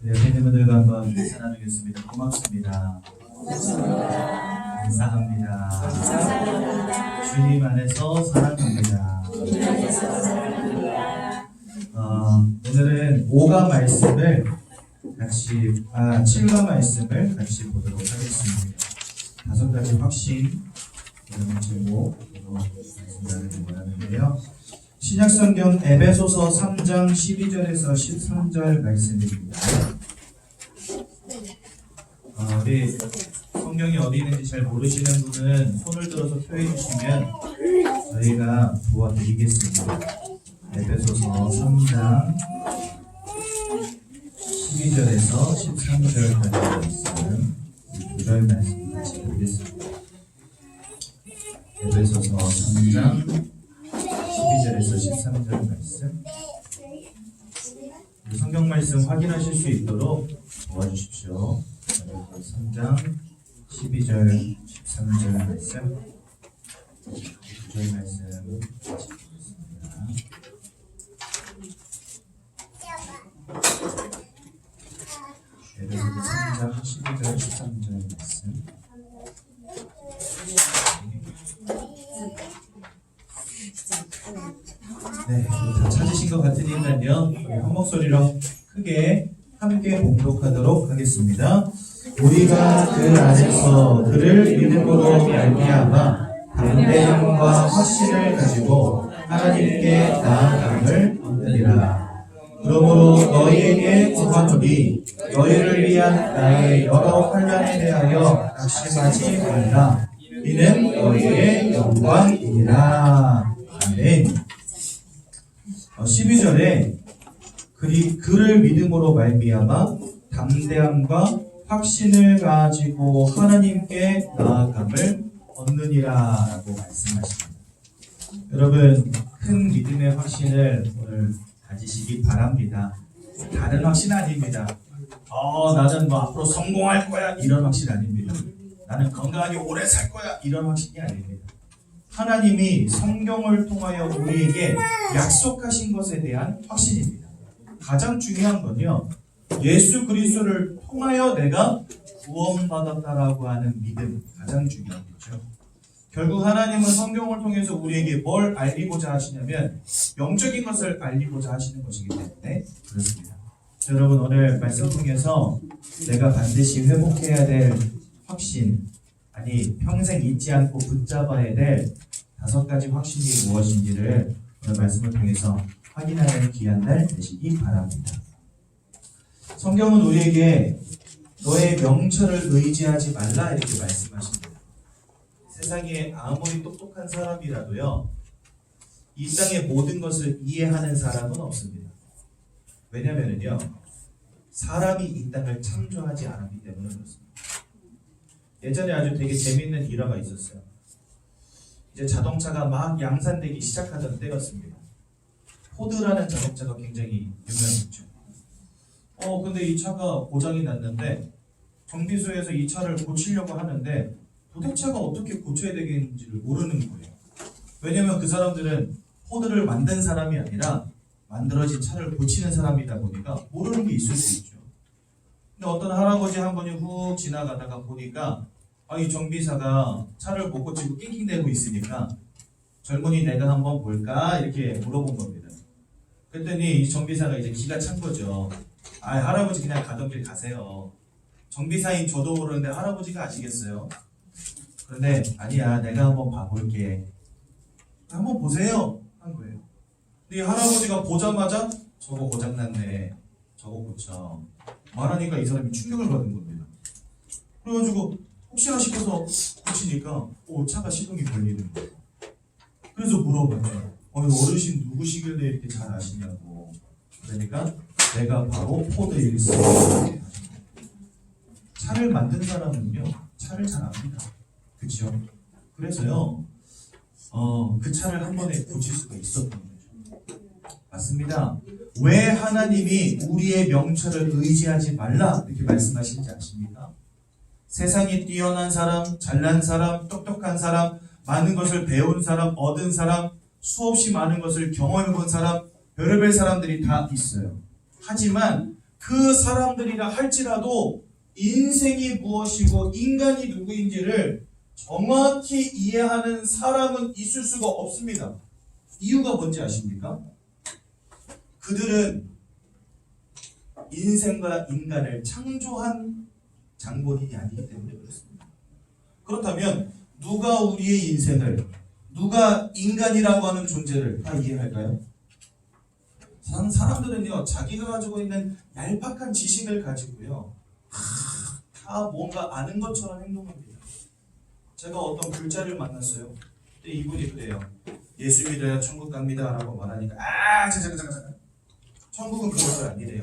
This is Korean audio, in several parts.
옆에 있는 분들과 한번 인사 나누겠습니다. 고맙습니다. 감사합니다. 주님 안에서 사랑합니다. 오늘은 5가 말씀을 같이 7가 말씀을 같이 보도록 하겠습니다. 5가지 확신 이런 제목으로 말씀을 원하는데요. 신약성경 에베소서 3장 12절에서 13절 말씀입니다. 우리 성경이 어디 있는지 잘 모르시는 분은 손을 들어서 표해 주시면 저희가 도와드리겠습니다. 에베소서 3장 12절에서 13절까지 말씀, 2절 말씀 같이 보겠습니다. 에베소서 3장 12절에서 13절 말씀, 성경 말씀 확인하실 수 있도록 도와주십시오. 3장 12절 13절 말씀, 2절 말씀 같이 보겠습니다. 에베소서 3장 12절 13절 말씀. 네, 다 찾으신 것 같으니까요. 한 목소리로 크게 함께 봉독하도록 하겠습니다. 우리가 그 안에서 그를 믿음으로 말미암아 담대함과 확신을 가지고 하나님께 나아감을 얻으리라. 그러므로 너희에게 구하노니 너희를 위한 나의 여러 환난에 대하여 낙심하지 말라. 이는 너희의 영광이니라. 아멘. 12절에 그를 믿음으로 말미암아 담대함과 확신을 가지고 하나님께 나아감을 얻느니라 라고 말씀하십니다. 여러분, 큰 믿음의 확신을 오늘 가지시기 바랍니다. 다른 확신 아닙니다. 나는 앞으로 성공할 거야 이런 확신 아닙니다. 나는 건강하게 오래 살 거야 이런 확신이 아닙니다. 하나님이 성경을 통하여 우리에게 약속하신 것에 대한 확신입니다. 가장 중요한 건요, 예수 그리스도를 통하여 내가 구원받았다라고 하는 믿음, 가장 중요하겠죠. 결국 하나님은 성경을 통해서 우리에게 뭘 알리고자 하시냐면 영적인 것을 알리고자 하시는 것이기 때문에 그렇습니다. 여러분, 오늘 말씀 통해서 내가 반드시 회복해야 될 확신, 아니 평생 잊지 않고 붙잡아야 될 5가지 확신이 무엇인지를 오늘 말씀을 통해서 확인하는 귀한 날 되시기 바랍니다. 성경은 우리에게 너의 명철을 의지하지 말라 이렇게 말씀하십니다. 세상에 아무리 똑똑한 사람이라도요, 이 땅의 모든 것을 이해하는 사람은 없습니다. 왜냐면은요, 사람이 이 땅을 창조하지 않았기 때문에 그렇습니다. 예전에 아주 되게 재밌는 일화가 있었어요. 이제 자동차가 막 양산되기 시작하던 때였습니다. 포드라는 자동차가 굉장히 유명했죠. 근데 이 차가 고장이 났는데 정비소에서 이 차를 고치려고 하는데 도대체가 어떻게 고쳐야 되겠는지를 모르는 거예요. 왜냐면 그 사람들은 포드를 만든 사람이 아니라 만들어진 차를 고치는 사람이다 보니까 모르는 게 있을 수 있죠. 근데 어떤 할아버지 한 분이 훅 지나가다가 보니까 이 정비사가 차를 못 고치고 낑낑대고 있으니까 젊은이 내가 한번 볼까 이렇게 물어본 겁니다. 그랬더니 이 정비사가 이제 기가 찬 거죠. 할아버지 그냥 가던 길 가세요. 정비사인 저도 모르는데 할아버지가 아시겠어요? 그런데 아니야, 내가 한번 봐볼게. 한번 보세요 한 거예요. 근데 이 할아버지가 보자마자 저거 고장났네, 저거 고쳐 말하니까 이 사람이 충격을 받은 겁니다. 그래가지고 혹시나 싶어서 고치니까 차가 시동이 걸리는 거예요. 그래서 물어봤죠. 어르신 누구시길래 이렇게 잘 아시냐고. 그러니까 내가 바로 포드 일스. 차를 만든 사람은요, 차를 잘 압니다. 그렇죠? 그래서요, 그 차를 한 번에 고칠 수가 있었던 거죠. 맞습니다. 왜 하나님이 우리의 명철을 의지하지 말라 이렇게 말씀하시는지 아십니까? 세상이 뛰어난 사람, 잘난 사람, 똑똑한 사람, 많은 것을 배운 사람, 얻은 사람, 수없이 많은 것을 경험해 본 사람, 별의별 사람들이 다 있어요. 하지만 그 사람들이라 할지라도 인생이 무엇이고 인간이 누구인지를 정확히 이해하는 사람은 있을 수가 없습니다. 이유가 뭔지 아십니까? 그들은 인생과 인간을 창조한 장본인이 아니기 때문에 그렇습니다. 그렇다면 누가 우리의 인생을, 누가 인간이라고 하는 존재를 다 이해할까요? 사람들은요, 자기가 가지고 있는 얄팍한 지식을 가지고요, 다 뭔가 아는 것처럼 행동합니다. 제가 어떤 글자를 만났어요. 근데 이분이 그래요. 예수 믿어야 천국 갑니다 라고 말하니까 잠깐 천국은 그것이 아니래요.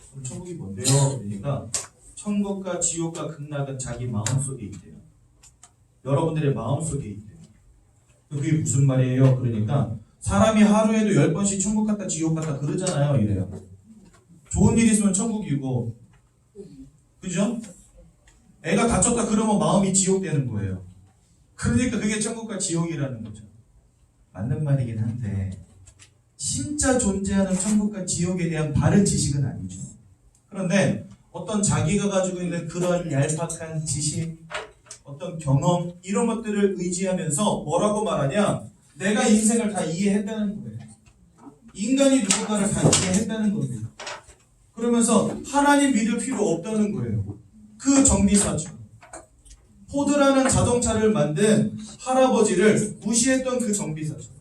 그럼 천국이 뭔데요? 그러니까 천국과 지옥과 극락은 자기 마음속에 있대요. 여러분들의 마음속에 있대요. 그게 무슨 말이에요? 그러니까 사람이 하루에도 10번씩 천국 갔다 지옥 갔다 그러잖아요. 이래요. 좋은 일 있으면 천국이고, 그죠? 애가 다쳤다 그러면 마음이 지옥 되는 거예요. 그러니까 그게 천국과 지옥이라는 거죠. 맞는 말이긴 한데 진짜 존재하는 천국과 지옥에 대한 바른 지식은 아니죠. 그런데 어떤 자기가 가지고 있는 그런 얄팍한 지식, 어떤 경험 이런 것들을 의지하면서 뭐라고 말하냐? 내가 인생을 다 이해했다는 거예요. 인간이 누군가를 다 이해했다는 겁니다. 그러면서 하나님 믿을 필요 없다는 거예요. 그 정비사처럼 포드라는 자동차를 만든 할아버지를 무시했던 그 정비사처럼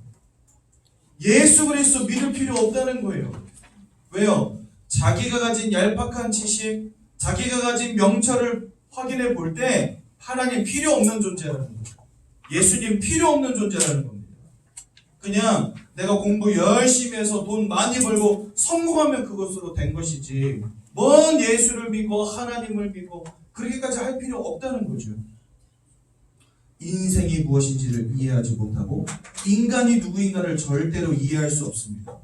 예수 그리스도 믿을 필요 없다는 거예요. 왜요? 자기가 가진 얄팍한 지식, 자기가 가진 명철을 확인해 볼 때 하나님 필요 없는 존재라는 거죠. 예수님 필요 없는 존재라는 겁니다. 그냥 내가 공부 열심히 해서 돈 많이 벌고 성공하면 그것으로 된 것이지 뭔 예수를 믿고 하나님을 믿고 그렇게까지 할 필요 없다는 거죠. 인생이 무엇인지를 이해하지 못하고 인간이 누구인가를 절대로 이해할 수 없습니다.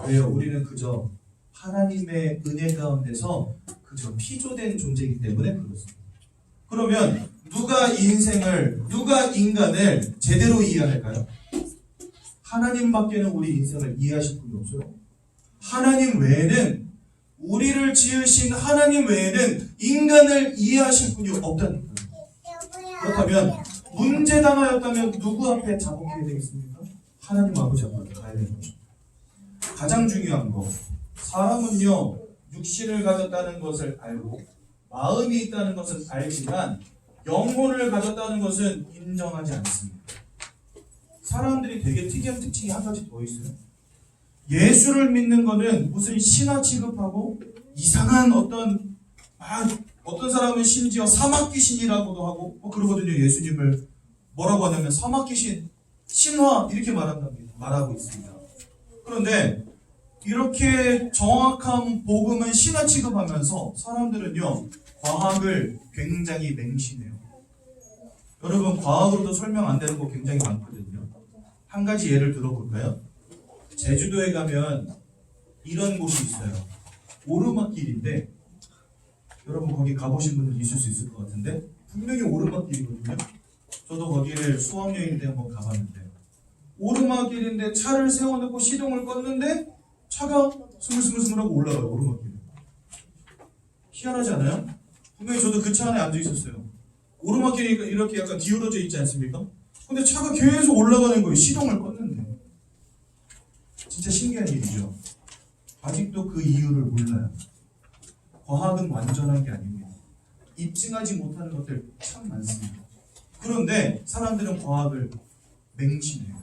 왜요? 우리는 그저 하나님의 은혜 가운데서 그저 피조된 존재이기 때문에 그렇습니다. 그러면 누가 인생을, 누가 인간을 제대로 이해할까요? 하나님밖에는 우리 인생을 이해하실 분이 없어요. 하나님 외에는, 우리를 지으신 하나님 외에는 인간을 이해하실 분이 없다니까요. 그렇다면 문제 당하였다면 누구 앞에 자복해야 되겠습니까? 하나님 아버지 앞에 가야 되는 거죠. 가장 중요한 거, 사람은요 육신을 가졌다는 것을 알고 마음이 있다는 것은 알지만 영혼을 가졌다는 것은 인정하지 않습니다. 사람들이 되게 특이한 특징이 한 가지 더 있어요. 예수를 믿는 거는 무슨 신화 취급하고 이상한 어떤 사람은 심지어 사막 귀신이라고도 하고 그러거든요. 예수님을 뭐라고 하냐면 사막 귀신, 신화 이렇게 말하고 있습니다. 그런데 이렇게 정확한 복음은 신화 취급하면서 사람들은요 과학을 굉장히 맹신해요. 여러분 과학으로도 설명 안 되는 거 굉장히 많거든요. 한 가지 예를 들어볼까요? 제주도에 가면 이런 곳이 있어요. 오르막길인데 여러분 거기 가보신 분들 있을 수 있을 것 같은데 분명히 오르막길이거든요. 저도 거기를 수학여행 때 한번 가봤는데 오르막길인데 차를 세워놓고 시동을 껐는데 차가 스물스물스물하고 올라가요. 오르막길에. 희한하지 않아요? 분명히 저도 그 차 안에 앉아 있었어요. 오르막길이니까 이렇게 약간 기울어져 있지 않습니까? 근데 차가 계속 올라가는 거예요. 시동을 껐는데. 진짜 신기한 일이죠. 아직도 그 이유를 몰라요. 과학은 완전한 게 아닙니다. 입증하지 못하는 것들 참 많습니다. 그런데 사람들은 과학을 맹신해요.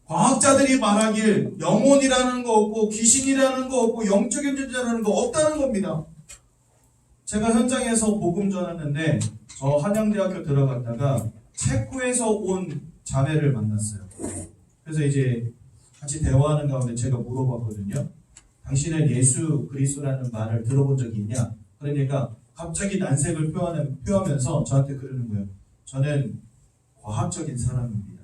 과학자들이 말하길 영혼이라는 거 없고 귀신이라는 거 없고 영적인 존재라는 거 없다는 겁니다. 제가 현장에서 복음 전했는데 저 한양대학교 들어갔다가 체코에서 온 자매를 만났어요. 그래서 이제 같이 대화하는 가운데 제가 물어봤거든요. 당신은 예수 그리스도라는 말을 들어본 적이 있냐? 그러니까 갑자기 난색을 표하면서 저한테 그러는 거예요. 저는 과학적인 사람입니다.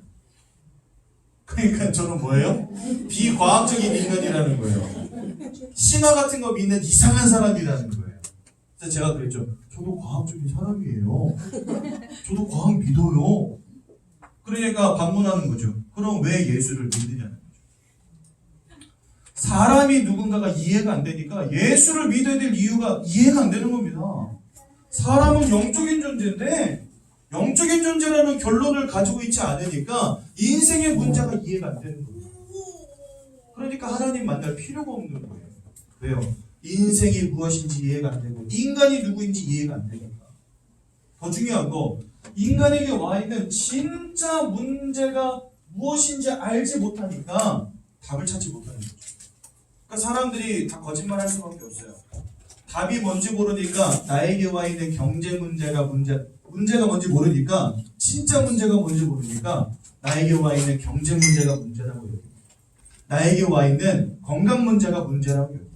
그러니까 저는 뭐예요? 비과학적인 인간이라는 거예요. 신화 같은 거 믿는 이상한 사람이라는 거예요. 그래서 제가 그랬죠. 저도 과학적인 사람이에요. 저도 과학 믿어요. 그러니까 반문하는 거죠. 그럼 왜 예수를 믿느냐는 거죠. 사람이 누군가가 이해가 안 되니까 예수를 믿어야 될 이유가 이해가 안 되는 겁니다. 사람은 영적인 존재인데 영적인 존재라는 결론을 가지고 있지 않으니까 인생의 문제가 이해가 안 되는 거예요. 그러니까 하나님 만날 필요가 없는 거예요. 왜요? 인생이 무엇인지 이해가 안 되고 인간이 누구인지 이해가 안 되니까. 더 중요한 거, 인간에게 와 있는 진짜 문제가 무엇인지 알지 못하니까 답을 찾지 못하는 거죠. 그러니까 사람들이 다 거짓말할 수밖에 없어요. 답이 뭔지 모르니까 나에게 와 있는 경제 문제가 뭔지 모르니까 진짜 문제가 뭔지 모르니까 나에게 와 있는 경제 문제가 문제라고 여기고 나에게 와 있는 건강 문제가 문제라고 여기고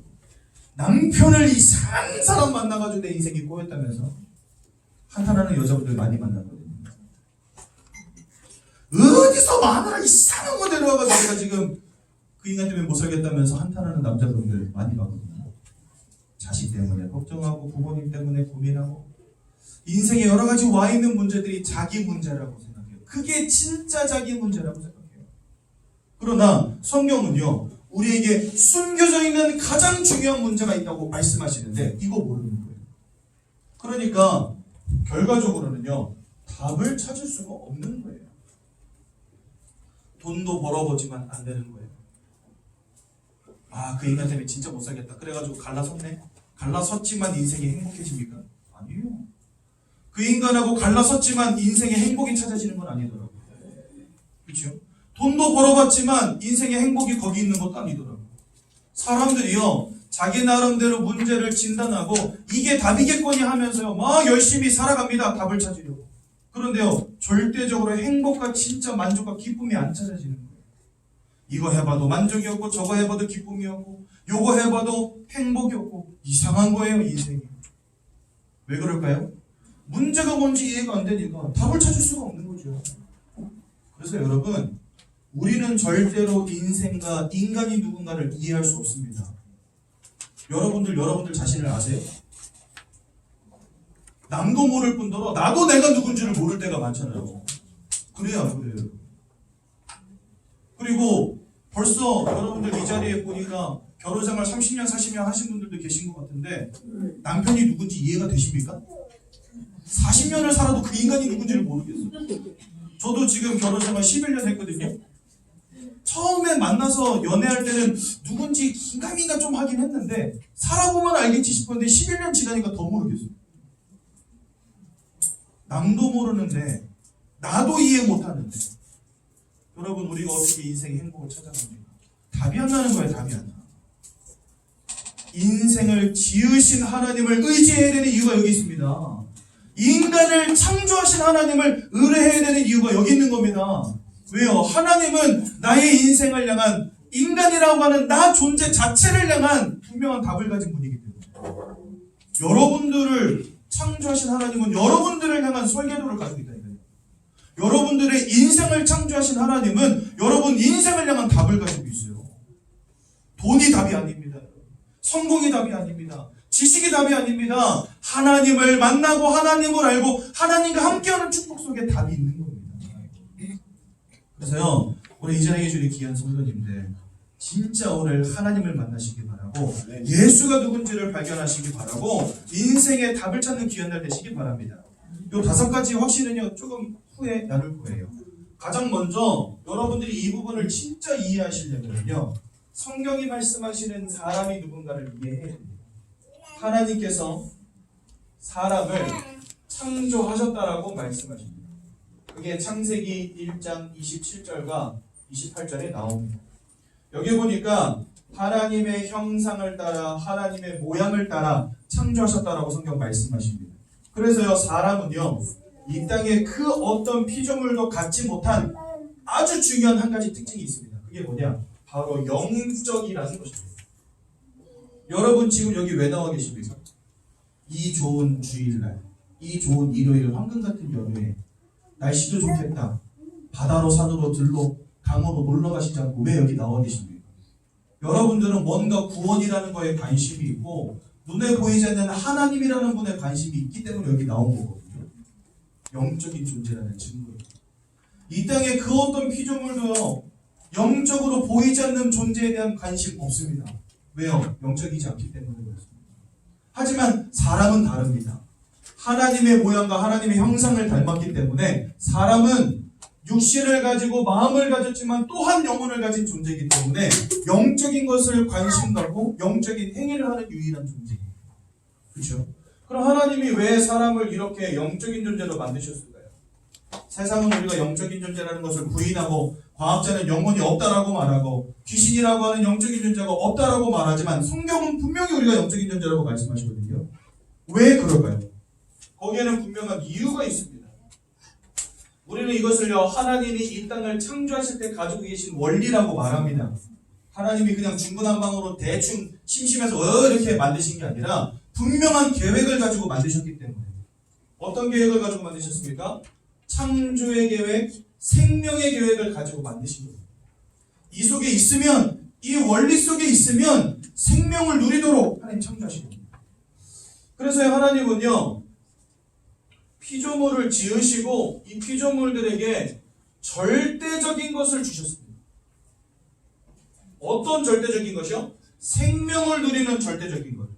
남편을 이상한 사람 만나가지고 내 인생이 꼬였다면서 한탄하는 여자분들 많이 만나거든요. 어디서 마누라 이상한 거 데려와가지고 내가 지금 그 인간 때문에 못 살겠다면서 한탄하는 남자분들 많이 봤거든요. 자식 때문에 걱정하고 부모님 때문에 고민하고 인생에 여러 가지 와 있는 문제들이 자기 문제라고 생각해요. 그게 진짜 자기 문제라고 생각해요. 그러나 성경은요, 우리에게 숨겨져 있는 가장 중요한 문제가 있다고 말씀하시는데 이거 모르는 거예요. 그러니까 결과적으로는요, 답을 찾을 수가 없는 거예요. 돈도 벌어보지만 안 되는 거예요. 아, 그 인간 때문에 진짜 못 살겠다. 그래가지고 갈라섰네. 갈라섰지만 인생이 행복해집니까? 아니에요. 그 인간하고 갈라섰지만 인생의 행복이 찾아지는 건 아니더라고요. 그렇죠? 돈도 벌어봤지만 인생의 행복이 거기 있는 것도 아니더라고요. 사람들이요, 자기 나름대로 문제를 진단하고 이게 답이겠거니 하면서요, 막 열심히 살아갑니다. 답을 찾으려고. 그런데요, 절대적으로 행복과 진짜 만족과 기쁨이 안 찾아지는 거예요. 이거 해봐도 만족이 없고 저거 해봐도 기쁨이 없고 요거 해봐도 행복이 없고 이상한 거예요, 인생이. 왜 그럴까요? 문제가 뭔지 이해가 안 되니까 답을 찾을 수가 없는 거죠. 그래서 여러분, 우리는 절대로 인생과 인간이 누군가를 이해할 수 없습니다. 여러분들 자신을 아세요? 남도 모를 뿐더러 나도 내가 누군지를 모를 때가 많잖아요. 그래요, 안 그래요? 그리고 벌써 여러분들 이 자리에 보니까 결혼생활 30년, 40년 하신 분들도 계신 것 같은데 남편이 누군지 이해가 되십니까? 40년을 살아도 그 인간이 누군지를 모르겠어요. 저도 지금 결혼생활 11년 했거든요. 처음에 만나서 연애할 때는 누군지 긴가민가 좀 하긴 했는데 살아보면 알겠지 싶었는데 11년 지나니까 더 모르겠어요. 남도 모르는데 나도 이해 못하는데 여러분, 우리가 어떻게 인생의 행복을 찾아갑니까? 답이 안 나는 거예요. 답이 안 나. 인생을 지으신 하나님을 의지해야 되는 이유가 여기 있습니다. 인간을 창조하신 하나님을 의뢰해야 되는 이유가 여기 있는 겁니다. 왜요? 하나님은 나의 인생을 향한, 인간이라고 하는 나 존재 자체를 향한 분명한 답을 가진 분이기 때문에 여러분들을 창조하신 하나님은 여러분들을 향한 설계도를 가지고 있다니까요. 여러분들의 인생을 창조하신 하나님은 여러분 인생을 향한 답을 가지고 있어요. 돈이 답이 아닙니다. 성공이 답이 아닙니다. 지식이 답이 아닙니다. 하나님을 만나고 하나님을 알고 하나님과 함께하는 축복 속에 답이 있는 겁니다. 그래서요, 우리 이 자리에 주신 귀한 성도님들, 진짜 오늘 하나님을 만나시기 바라고 예수가 누군지를 발견하시기 바라고 인생의 답을 찾는 귀한 날 되시기 바랍니다. 요 5가지 확신은요, 조금 후에 나눌 거예요. 가장 먼저 여러분들이 이 부분을 진짜 이해하시려면요, 성경이 말씀하시는 사람이 누군가를 이해해야 됩니다. 하나님께서 사람을 창조하셨다라고 말씀하십니다. 그게 창세기 1장 27절과 28절에 나옵니다. 여기 보니까 하나님의 형상을 따라 하나님의 모양을 따라 창조하셨다라고 성경 말씀하십니다. 그래서요, 사람은요, 이 땅에 그 어떤 피조물도 갖지 못한 아주 중요한 한 가지 특징이 있습니다. 그게 뭐냐? 바로 영적이라는 것입니다. 여러분 지금 여기 왜 나와 계십니까? 이 좋은 주일날, 이 좋은 일요일 황금 같은 연휴에 날씨도 좋겠다, 바다로 산으로 들로 강으로 놀러 가시지 않고 왜 여기 나와 계십니까? 여러분들은 뭔가 구원이라는 거에 관심이 있고 눈에 보이지 않는 하나님이라는 분에 관심이 있기 때문에 여기 나온 거거든요. 영적인 존재라는 증거예요. 이 땅에 그 어떤 피조물도요, 영적으로 보이지 않는 존재에 대한 관심 없습니다. 왜요? 영적이지 않기 때문에 그렇습니다. 하지만 사람은 다릅니다. 하나님의 모양과 하나님의 형상을 닮았기 때문에 사람은 육신을 가지고 마음을 가졌지만 또한 영혼을 가진 존재이기 때문에 영적인 것을 관심 갖고 영적인 행위를 하는 유일한 존재예요. 그렇죠? 그럼 하나님이 왜 사람을 이렇게 영적인 존재로 만드셨을까요? 세상은 우리가 영적인 존재라는 것을 부인하고 과학자는 영혼이 없다라고 말하고 귀신이라고 하는 영적인 존재가 없다라고 말하지만 성경은 분명히 우리가 영적인 존재라고 말씀하시거든요. 왜 그럴까요? 거기에는 분명한 이유가 있습니다. 우리는 이것을요, 하나님이 이 땅을 창조하실 때 가지고 계신 원리라고 말합니다. 하나님이 그냥 중구난방으로 대충 심심해서 이렇게 만드신 게 아니라 분명한 계획을 가지고 만드셨기 때문에. 어떤 계획을 가지고 만드셨습니까? 창조의 계획, 생명의 계획을 가지고 만드신 거예요. 이 속에 있으면, 이 원리 속에 있으면 생명을 누리도록 하나님 창조하신 겁니다. 그래서 하나님은요, 피조물을 지으시고 이 피조물들에게 절대적인 것을 주셨습니다. 어떤 절대적인 것이요? 생명을 누리는 절대적인 것.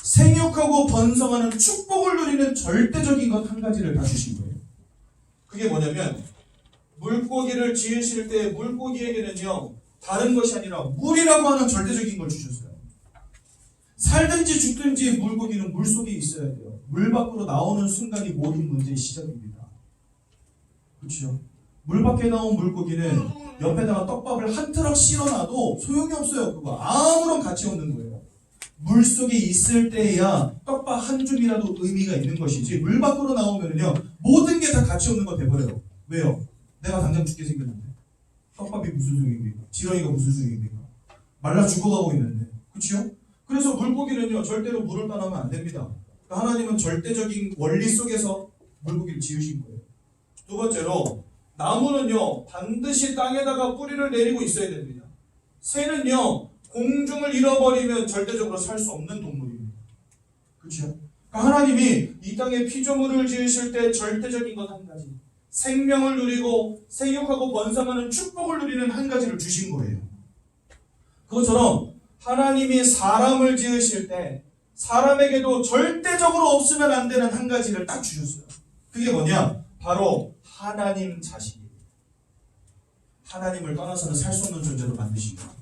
생육하고 번성하는 축복을 누리는 절대적인 것 한 가지를 다 주신 거예요. 그게 뭐냐면 물고기를 지으실 때 물고기에게는요, 다른 것이 아니라 물이라고 하는 절대적인 걸 주셨어요. 살든지 죽든지 물고기는 물 속에 있어야 돼요. 물 밖으로 나오는 순간이 모든 문제의 시작입니다. 그렇죠? 물 밖에 나온 물고기는 옆에다가 떡밥을 한 트럭 실어놔도 소용이 없어요. 그거 아무런 가치 없는 거예요. 물 속에 있을 때야 떡밥 한 줌이라도 의미가 있는 것이지 물 밖으로 나오면요 모든 게 다 가치 없는 거 돼버려요. 왜요? 내가 당장 죽게 생겼는데 떡밥이 무슨 소용입니까? 지렁이가 무슨 소용입니까? 말라 죽어가고 있는데. 그렇죠? 그래서 물고기는요 절대로 물을 떠나면 안 됩니다. 그러니까 하나님은 절대적인 원리 속에서 물고기를 지으신 거예요. 두 번째로 나무는요 반드시 땅에다가 뿌리를 내리고 있어야 됩니다. 새는요 공중을 잃어버리면 절대적으로 살 수 없는 동물입니다. 그렇죠? 그러니까 하나님이 이 땅에 피조물을 지으실 때 절대적인 것 한 가지, 생명을 누리고 생육하고 번성하는 축복을 누리는 한 가지를 주신 거예요. 그것처럼 하나님이 사람을 지으실 때 사람에게도 절대적으로 없으면 안 되는 한 가지를 딱 주셨어요. 그게 뭐냐? 바로 하나님 자신이에요. 하나님을 떠나서는 살 수 없는 존재로 만드신 거예요.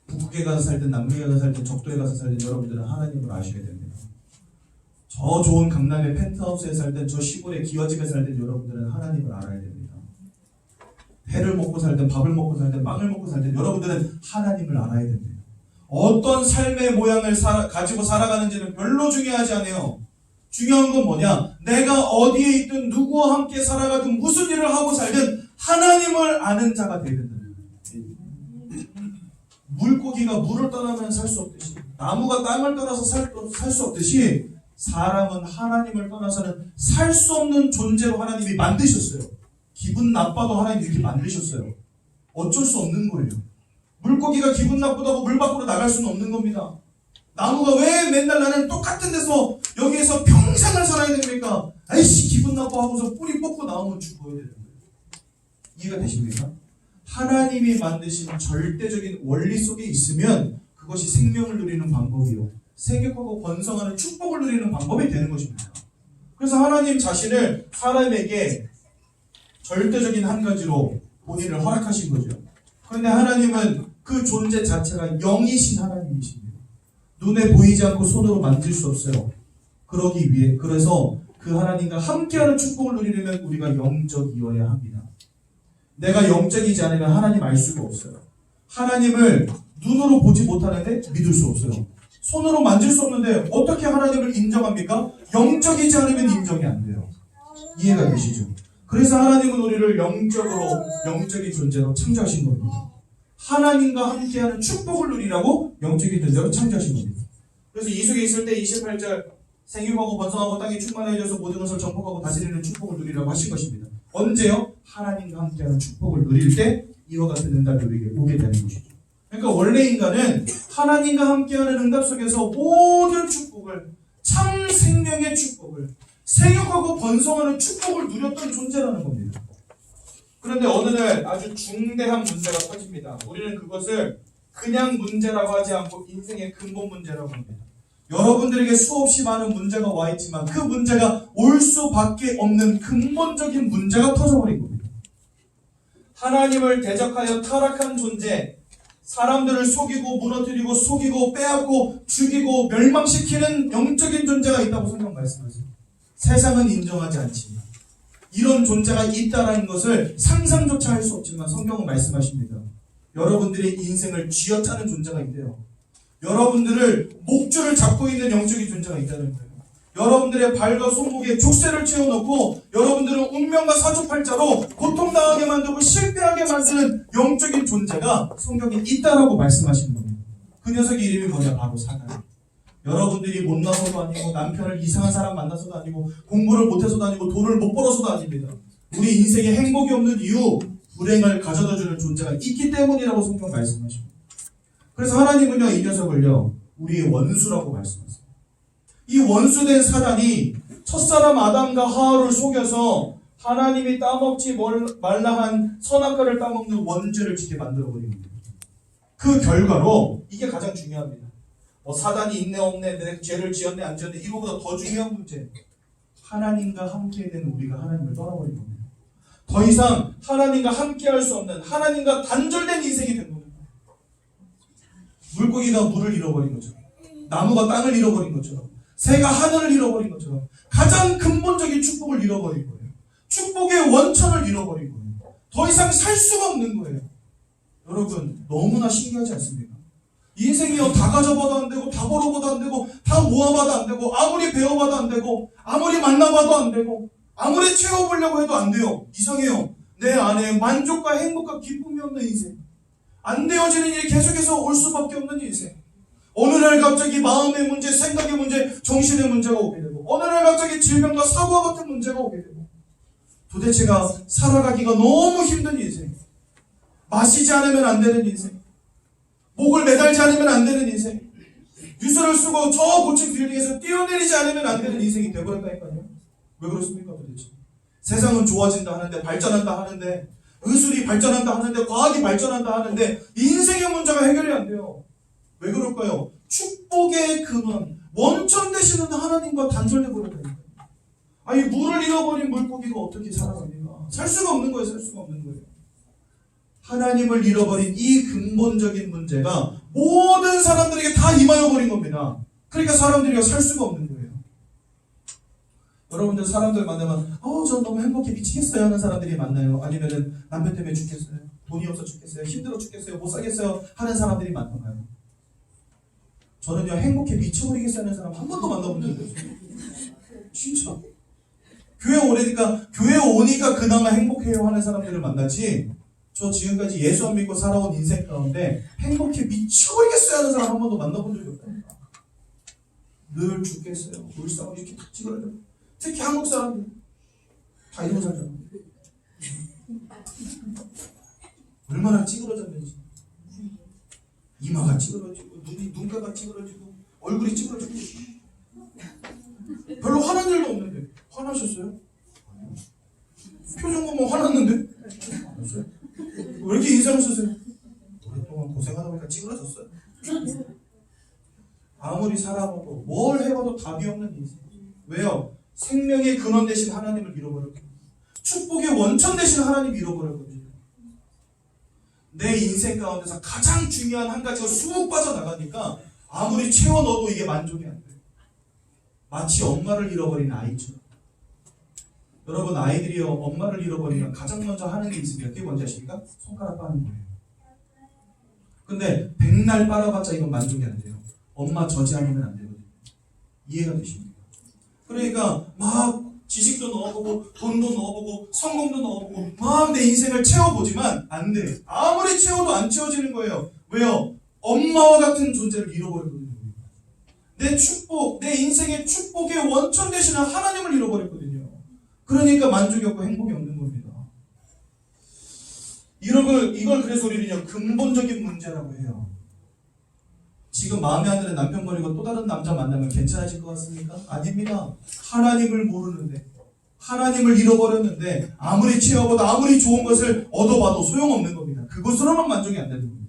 북극에 가서 살든 남극에 가서 살든 적도에 가서 살든 여러분들은 하나님을 아셔야 됩니다. 저 좋은 강남의 펜트하우스에 살든 저 시골의 기와집에 살든 여러분들은 하나님을 알아야 됩니다. 회를 먹고 살든 밥을 먹고 살든 빵을 먹고 살든 여러분들은 하나님을 알아야 됩니다. 어떤 삶의 모양을 가지고 살아가는지는 별로 중요하지 않아요. 중요한 건 뭐냐? 내가 어디에 있든 누구와 함께 살아가든 무슨 일을 하고 살든 하나님을 아는 자가 되야 된다. 물고기가 물을 떠나면 살 수 없듯이 나무가 땅을 떠나서 살 수 없듯이 사람은 하나님을 떠나서는 살 수 없는 존재로 하나님이 만드셨어요. 기분 나빠도 하나님이 이렇게 만드셨어요. 어쩔 수 없는 거예요. 물고기가 기분 나쁘다고 물 밖으로 나갈 수는 없는 겁니다. 나무가 왜 맨날 나는 똑같은 데서 여기에서 평생을 살아야 됩니까? 아이씨 기분 나빠하고서 뿌리 뽑고 나오면 죽어야 되는 거예요. 이해가 되십니까? 하나님이 만드신 절대적인 원리 속에 있으면 그것이 생명을 누리는 방법이요. 생육하고 번성하는 축복을 누리는 방법이 되는 것입니다. 그래서 하나님 자신을 사람에게 절대적인 한 가지로 본인을 허락하신 거죠. 그런데 하나님은 그 존재 자체가 영이신 하나님이십니다. 눈에 보이지 않고 손으로 만질 수 없어요. 그래서 그 하나님과 함께하는 축복을 누리려면 우리가 영적이어야 합니다. 내가 영적이지 않으면 하나님 알 수가 없어요. 하나님을 눈으로 보지 못하는데 믿을 수 없어요. 손으로 만질 수 없는데 어떻게 하나님을 인정합니까? 영적이지 않으면 인정이 안 돼요. 이해가 되시죠? 그래서 하나님은 우리를 영적인 존재로 창조하신 겁니다. 하나님과 함께하는 축복을 누리라고 영적인 존재로 창조하신 겁니다. 그래서 이 속에 있을 때 28절 생육하고 번성하고 땅이 충만해져서 모든 것을 정복하고 다스리는 축복을 누리라고 하신 것입니다. 언제요? 하나님과 함께하는 축복을 누릴 때 이와 같은 응답이 우리에게 오게 되는 것이죠. 그러니까 원래 인간은 하나님과 함께하는 응답 속에서 모든 축복을, 참 생명의 축복을, 생육하고 번성하는 축복을 누렸던 존재라는 겁니다. 그런데 어느 날 아주 중대한 문제가 터집니다. 우리는 그것을 그냥 문제라고 하지 않고 인생의 근본 문제라고 합니다. 여러분들에게 수없이 많은 문제가 와 있지만 그 문제가 올 수밖에 없는 근본적인 문제가 터져버린 겁니다. 하나님을 대적하여 타락한 존재, 사람들을 속이고 무너뜨리고 속이고 빼앗고 죽이고 멸망시키는 영적인 존재가 있다고 성경 말씀하세요. 세상은 인정하지 않지만 이런 존재가 있다는 것을 상상조차 할 수 없지만 성경은 말씀하십니다. 여러분들의 인생을 쥐어짜는 존재가 있대요. 여러분들을 목줄을 잡고 있는 영적인 존재가 있다는 거예요. 여러분들의 발과 손목에 족쇄를 채워놓고 여러분들은 운명과 사주팔자로 고통당하게 만들고 실패하게 만드는 영적인 존재가 성경에 있다라고 말씀하시는 겁니다. 그 녀석의 이름이 뭐냐? 바로 사단. 여러분들이 못나서도 아니고 남편을 이상한 사람 만나서도 아니고 공부를 못해서도 아니고 돈을 못 벌어서도 아닙니다. 우리 인생에 행복이 없는 이유, 불행을 가져다주는 존재가 있기 때문이라고 성경 말씀하십니다. 그래서 하나님은요, 이 녀석을요, 우리의 원수라고 말씀하세요. 이 원수된 사단이 첫사람 아담과 하와를 속여서 하나님이 따먹지 말라 한 선악과를 따먹는 원죄를 짓게 만들어버린 겁니다. 그 결과로 이게 가장 중요합니다. 사단이 있네 없네, 내 죄를 지었네 안 지었네, 이거보다 더 중요한 문제, 하나님과 함께 된 우리가 하나님을 떠나버린 겁니다. 더 이상 하나님과 함께 할 수 없는, 하나님과 단절된 인생이 된 겁니다. 물고기가 물을 잃어버린 것처럼, 나무가 땅을 잃어버린 것처럼, 새가 하늘을 잃어버린 것처럼 가장 근본적인 축복을 잃어버린 거예요. 축복의 원천을 잃어버린 거예요. 더 이상 살 수가 없는 거예요. 여러분, 너무나 신기하지 않습니까? 인생이요, 다 가져봐도 안 되고, 다 벌어봐도 안 되고, 다 모아봐도 안 되고, 아무리 배워봐도 안 되고, 아무리 만나봐도 안 되고, 아무리 채워보려고 해도 안 돼요. 이상해요. 내 안에 만족과 행복과 기쁨이 없는 인생, 안 되어지는 일이 계속해서 올 수밖에 없는 인생. 어느 날 갑자기 마음의 문제, 생각의 문제, 정신의 문제가 오게 되고, 어느 날 갑자기 질병과 사고와 같은 문제가 오게 되고, 도대체가 살아가기가 너무 힘든 인생, 마시지 않으면 안 되는 인생, 목을 매달지 않으면 안 되는 인생, 유서를 쓰고 저 고층 빌딩에서 뛰어내리지 않으면 안 되는 인생이 되어버렸다니까요. 왜 그렇습니까 도대체? 세상은 좋아진다 하는데, 발전한다 하는데, 의술이 발전한다 하는데, 과학이 발전한다 하는데 인생의 문제가 해결이 안 돼요. 왜 그럴까요? 축복의 근원, 원천 되시는 하나님과 단절돼 버렸다니까요. 아니, 물을 잃어버린 물고기가 어떻게 살아갑니까? 살 수가 없는 거예요. 살 수가 없는 거예요. 하나님을 잃어버린 이 근본적인 문제가 모든 사람들에게 다 임하여 버린 겁니다. 그러니까 사람들이 살 수가 없는 거예요. 여러분들 사람들 만나면 전 너무 행복해 미치겠어요 하는 사람들이 많나요? 아니면은 남편 때문에 죽겠어요, 돈이 없어 죽겠어요, 힘들어 죽겠어요, 못 살겠어요 하는 사람들이 많던가요? 저는요, 행복해 미쳐버리겠어요 하는 사람 한 번도 만나본 적이 없어요. 진짜. 교회 오니까 그나마 행복해요 하는 사람들을 만나지, 저 지금까지 예수 안 믿고 살아온 인생 가운데 행복해 미쳐버리겠어요 하는 사람 한 번도 만나본 적이 없다니까. 늘 죽겠어요, 울상을 이렇게 탁 찌그러져. 특히 한국 사람들 다 이러고 살잖아. 얼마나 찌그러졌는지. 이마가 찌그러지고, 눈가가 찌그러지고, 얼굴이 찌그러지고. 별로 화난 일도 없는데. 화나셨어요? 표정 보면 화났는데? 왜 이렇게 인상을 쓰세요? 오랫동안 고생하다 보니까 찌그러졌어요. 아무리 살아봐도 뭘 해봐도 답이 없는 인생. 왜요? 생명의 근원 되신 하나님을 잃어버렸거든요. 축복의 원천 되신 하나님을 잃어버렸거든요. 내 인생 가운데서 가장 중요한 한 가지가 쑥 빠져나가니까 아무리 채워 넣어도 이게 만족이 안 돼요. 마치 엄마를 잃어버린 아이처럼. 여러분, 아이들이요, 엄마를 잃어버리면 가장 먼저 하는 게 있습니다. 그게 뭔지 아십니까? 손가락 빠는 거예요. 근데 백날 빨아봤자 이건 만족이 안 돼요. 엄마 저지 아니면 안 되거든요. 이해가 되십니까? 그러니까 막 지식도 넣어보고, 돈도 넣어보고, 성공도 넣어보고, 막 내 인생을 채워보지만 안 돼요. 아무리 채워도 안 채워지는 거예요. 왜요? 엄마와 같은 존재를 잃어버렸거든요. 내 축복, 내 인생의 축복의 원천 되시는 하나님을 잃어버렸거든요. 그러니까 만족이 없고 행복이 없는 겁니다. 이걸 그래서 우리는요, 근본적인 문제라고 해요. 지금 마음에 안 드는 남편 버리고 또 다른 남자 만나면 괜찮아질 것 같습니까? 아닙니다. 하나님을 모르는데, 하나님을 잃어버렸는데 아무리 취하보다 아무리 좋은 것을 얻어봐도 소용없는 겁니다. 그것으로는 만족이 안 되는 겁니다.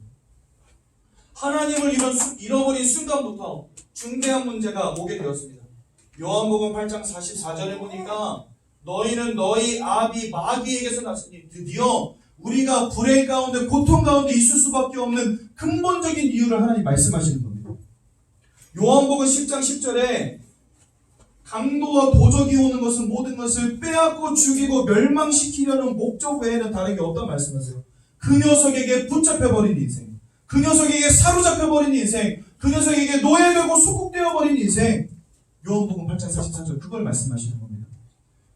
하나님을 잃어버린 순간부터 중대한 문제가 오게 되었습니다. 요한복음 8장 44절에 보니까 너희는 너희 아비 마귀에게서 났으니 드디어 우리가 불행 가운데 고통 가운데 있을 수밖에 없는 근본적인 이유를 하나님 말씀하시는 겁니다. 요한복음 10장 10절에 강도와 도적이 오는 것은 모든 것을 빼앗고 죽이고 멸망시키려는 목적 외에는 다른 게 없다고 말씀하세요. 그 녀석에게 붙잡혀버린 인생, 그 녀석에게 사로잡혀버린 인생, 그 녀석에게 노예되고 소국되어버린 인생, 요한복음 8장 44절 그걸 말씀하시는 겁니다.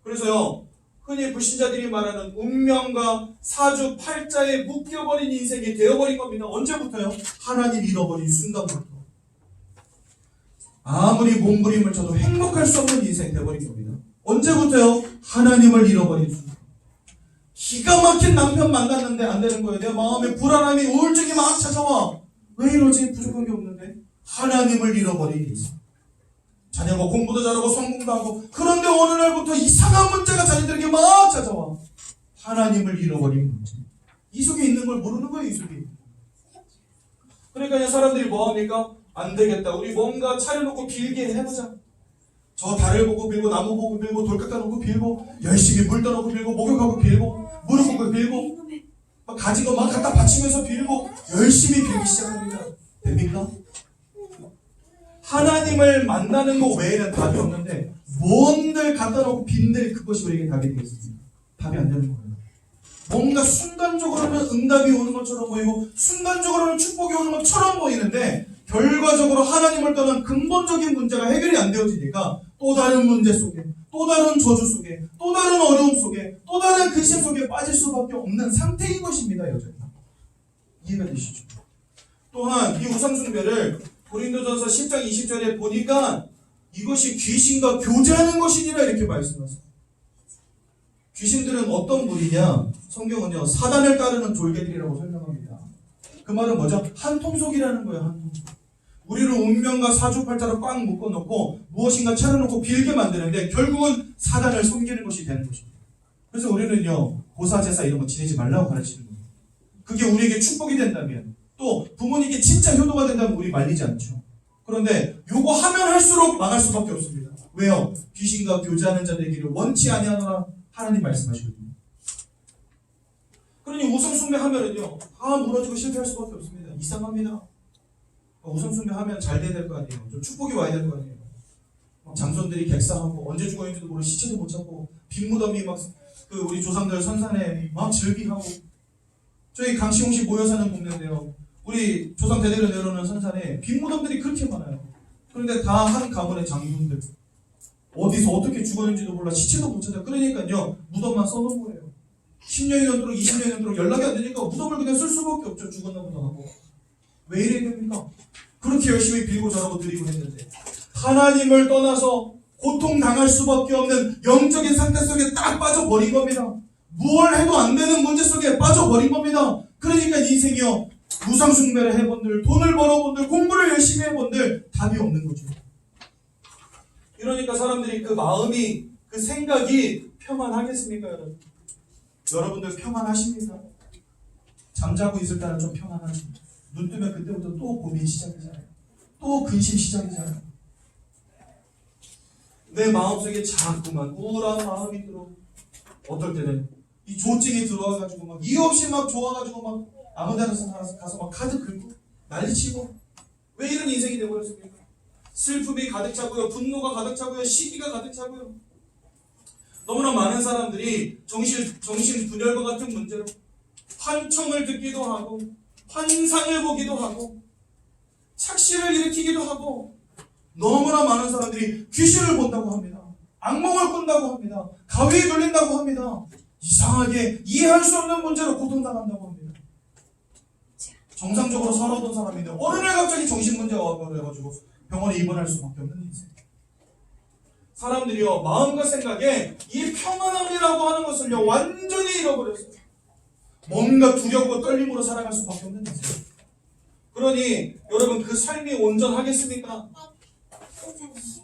그래서요, 흔히 불신자들이 말하는 운명과 사주팔자에 묶여버린 인생이 되어버린 겁니다. 언제부터요? 하나님 잃어버린 순간부터. 아무리 몸부림을 쳐도 행복할 수 없는 인생이 되어버린 겁니다. 언제부터요? 하나님을 잃어버린 순간. 기가 막힌 남편 만났는데 안 되는 거예요. 내 마음에 불안함이, 우울증이 막 찾아와. 왜 이러지? 부족한 게 없는데. 하나님을 잃어버린 인생. 자녀가 공부도 잘하고 성공도 하고, 그런데 어느 날부터 이상한 문제가 자녀들에게 막 찾아와. 하나님을 잃어버린 문제. 이 속에 있는 걸 모르는 거예요. 이 속에. 그러니까 사람들이 뭐 합니까? 안 되겠다. 우리 뭔가 차려놓고 빌게 해보자. 저 달을 보고 빌고, 나무 보고 빌고, 돌 깎아놓고 빌고, 열심히 물 떠놓고 빌고, 목욕하고 빌고, 무릎 꿇고 빌고, 막 가진 거 막 갖다 바치면서 빌고, 열심히 빌기 시작합니다. 됩니까? 하나님을 만나는 거 외에는 답이 없는데, 뭔들 갖다 놓고 빈들 그것이 우리에게 답이 되겠습니까? 답이 안 되는 거예요. 뭔가 순간적으로는 응답이 오는 것처럼 보이고, 순간적으로는 축복이 오는 것처럼 보이는데, 결과적으로 하나님을 떠난 근본적인 문제가 해결이 안 되어지니까 또 다른 문제 속에, 또 다른 저주 속에, 또 다른 어려움 속에, 또 다른 근심 속에 빠질 수밖에 없는 상태인 것입니다. 여전히. 이해가 되시죠? 또한 이 우상숭배를 고린도전서 10장 20절에 보니까 이것이 귀신과 교제하는 것이니라 이렇게 말씀하세요. 귀신들은 어떤 무리냐? 성경은요, 사단을 따르는 졸개들이라고 설명합니다. 그 말은 뭐죠? 한통속이라는 거예요. 한통속. 우리를 운명과 사주팔자로 꽉 묶어놓고 무엇인가 차려놓고 빌게 만드는데 결국은 사단을 섬기는 것이 되는 것입니다. 그래서 우리는요, 보사제사 이런 거 지내지 말라고 가르치는 거예요. 그게 우리에게 축복이 된다면, 또 부모님께 진짜 효도가 된다면 우리 말리지 않죠. 그런데 요거 하면 할수록 망할 수밖에 없습니다. 왜요? 귀신과 교제하는 자들에게를 원치 아니하노라 하나님 말씀하시거든요. 그러니 우상숭배 하면은요, 다 무너지고 실패할 수밖에 없습니다. 이상합니다. 우상숭배 하면 잘 돼야 될 거 아니에요. 좀 축복이 와야 될 거 아니에요. 장손들이 객사하고 언제 죽어있는지도 모르고 시체도 못 찾고 빈무덤이 막 그 우리 조상들 선산에 막 즐비하고, 저희 강시홍시 모여 사는 동네인데요. 우리 조상 대대로 내려오는 선산에 빈무덤들이 그렇게 많아요. 그런데 다 한 가문의 장군들. 어디서 어떻게 죽었는지도 몰라 시체도 못 찾아. 그러니까요, 무덤만 써놓은 거예요. 10년이 넘도록 20년이 넘도록 연락이 안 되니까 무덤을 그냥 쓸 수밖에 없죠. 죽었나 보다 하고. 왜 이래야 됩니까? 그렇게 열심히 빌고 잘하고 드리고 했는데 하나님을 떠나서 고통당할 수밖에 없는 영적인 상태 속에 딱 빠져버린 겁니다. 무얼 해도 안 되는 문제 속에 빠져버린 겁니다. 그러니까 인생이요, 우상숭배를 해본들, 돈을 벌어본들, 공부를 열심히 해본들 답이 없는 거죠. 이러니까 사람들이 그 마음이, 그 생각이 평안하겠습니까? 여러분? 여러분들 평안하십니까? 잠자고 있을 때는 좀 평안하죠. 눈 뜨면 그때부터 또 고민 시작이잖아요. 또 근심 시작이잖아요. 내 마음속에 자꾸만 우울한 마음이 들어. 어떨 때는 이 조증이 들어와가지고 막 이유 없이 막 좋아가지고 막 아무 데나 가서 막 카드 긁고 난리치고. 왜 이런 인생이 되어버렸습니까? 슬픔이 가득 차고요, 분노가 가득 차고요, 시기가 가득 차고요. 너무나 많은 사람들이 정신 분열과 같은 문제로 환청을 듣기도 하고, 환상을 보기도 하고, 착시를 일으키기도 하고, 너무나 많은 사람들이 귀신을 본다고 합니다. 악몽을 꾼다고 합니다. 가위에 눌린다고 합니다. 이상하게 이해할 수 없는 문제로 고통당한다고 합니다. 정상적으로 살아본 사람인데 어느 날 갑자기 정신문제가 와버려가지고 병원에 입원할 수밖에 없는 인생. 사람들이요, 마음과 생각에 이 평안함이라고 하는 것을요 완전히 잃어버렸어요. 뭔가 두렵고 떨림으로 살아갈 수밖에 없는 인생. 그러니 여러분, 그 삶이 온전하겠습니까?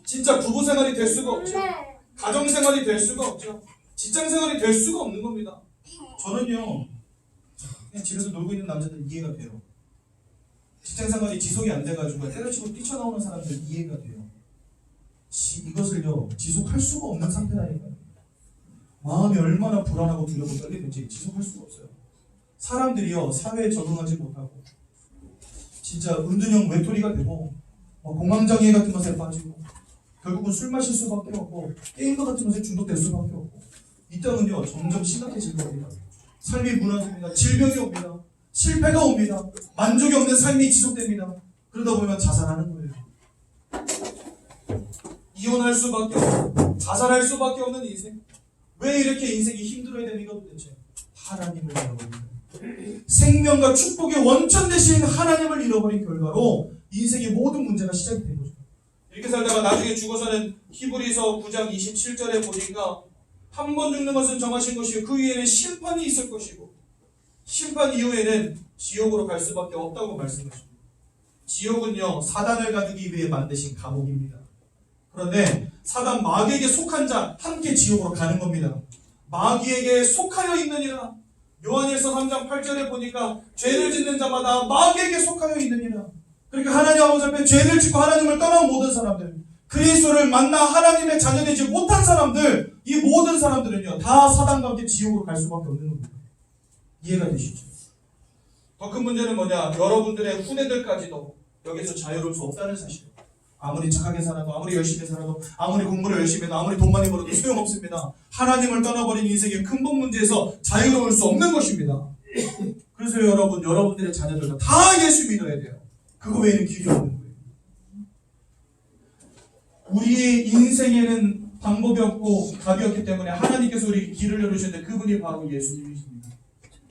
진짜 부부생활이 될 수가 없죠. 가정생활이 될 수가 없죠. 직장생활이 될 수가 없는 겁니다. 저는요, 그냥 집에서 놀고 있는 남자들 이해가 돼요. 직장생활이 지속이 안 돼가지고 때려치고 뛰쳐나오는 사람들 이해가 돼요. 이것을요, 지속할 수가 없는 상태라니까요. 마음이 얼마나 불안하고 두렵고 떨리는지 지속할 수가 없어요. 사람들이요, 사회에 적응하지 못하고 진짜 은둔형 외톨이가 되고 공황장애 같은 것에 빠지고 결국은 술 마실 수밖에 없고 게임과 같은 것에 중독될 수밖에 없고 이 땅은요, 점점 심각해질 겁니다. 삶이 무너집니다. 질병이 옵니다. 실패가 옵니다. 만족이 없는 삶이 지속됩니다. 그러다 보면 자살하는 거예요. 이혼할 수밖에 없는, 자살할 수밖에 없는 인생. 왜 이렇게 인생이 힘들어야 됩니까 도대체? 하나님을 잃어버린 거예요. 생명과 축복의 원천 되신 하나님을 잃어버린 결과로 인생의 모든 문제가 시작이 된 거죠. 이렇게 살다가 나중에 죽어서는 히브리서 9장 27절에 보니까 한 번 죽는 것은 정하신 것이고 그 위에는 심판이 있을 것이고 심판 이후에는 지옥으로 갈 수밖에 없다고 말씀하십니다. 지옥은요, 사단을 가두기 위해 만드신 감옥입니다. 그런데 사단 마귀에게 속한 자 함께 지옥으로 가는 겁니다. 마귀에게 속하여 있느니라. 요한일서 3장 8절에 보니까 죄를 짓는 자마다 마귀에게 속하여 있느니라. 그러니까 하나님 아버지 앞에 죄를 짓고 하나님을 떠난 모든 사람들, 그리스도를 만나 하나님의 자녀되지 못한 사람들, 이 모든 사람들은요, 다 사단과 함께 지옥으로 갈 수밖에 없는 겁니다. 이해가 되시죠? 더 큰 문제는 뭐냐? 여러분들의 후대들까지도 여기서 자유로울 수 없다는 사실. 아무리 착하게 살아도, 아무리 열심히 살아도, 아무리 공부를 열심히 해도, 아무리 돈 많이 벌어도 소용없습니다. 하나님을 떠나버린 인생의 근본 문제에서 자유로울 수 없는 것입니다. 그래서 여러분, 여러분들의 자녀들도 다 예수 믿어야 돼요. 그거 외에는 길이 없는 거예요. 우리의 인생에는 방법이 없고 답이 없기 때문에 하나님께서 우리 길을 열으셨는데 그분이 바로 예수님이십니다.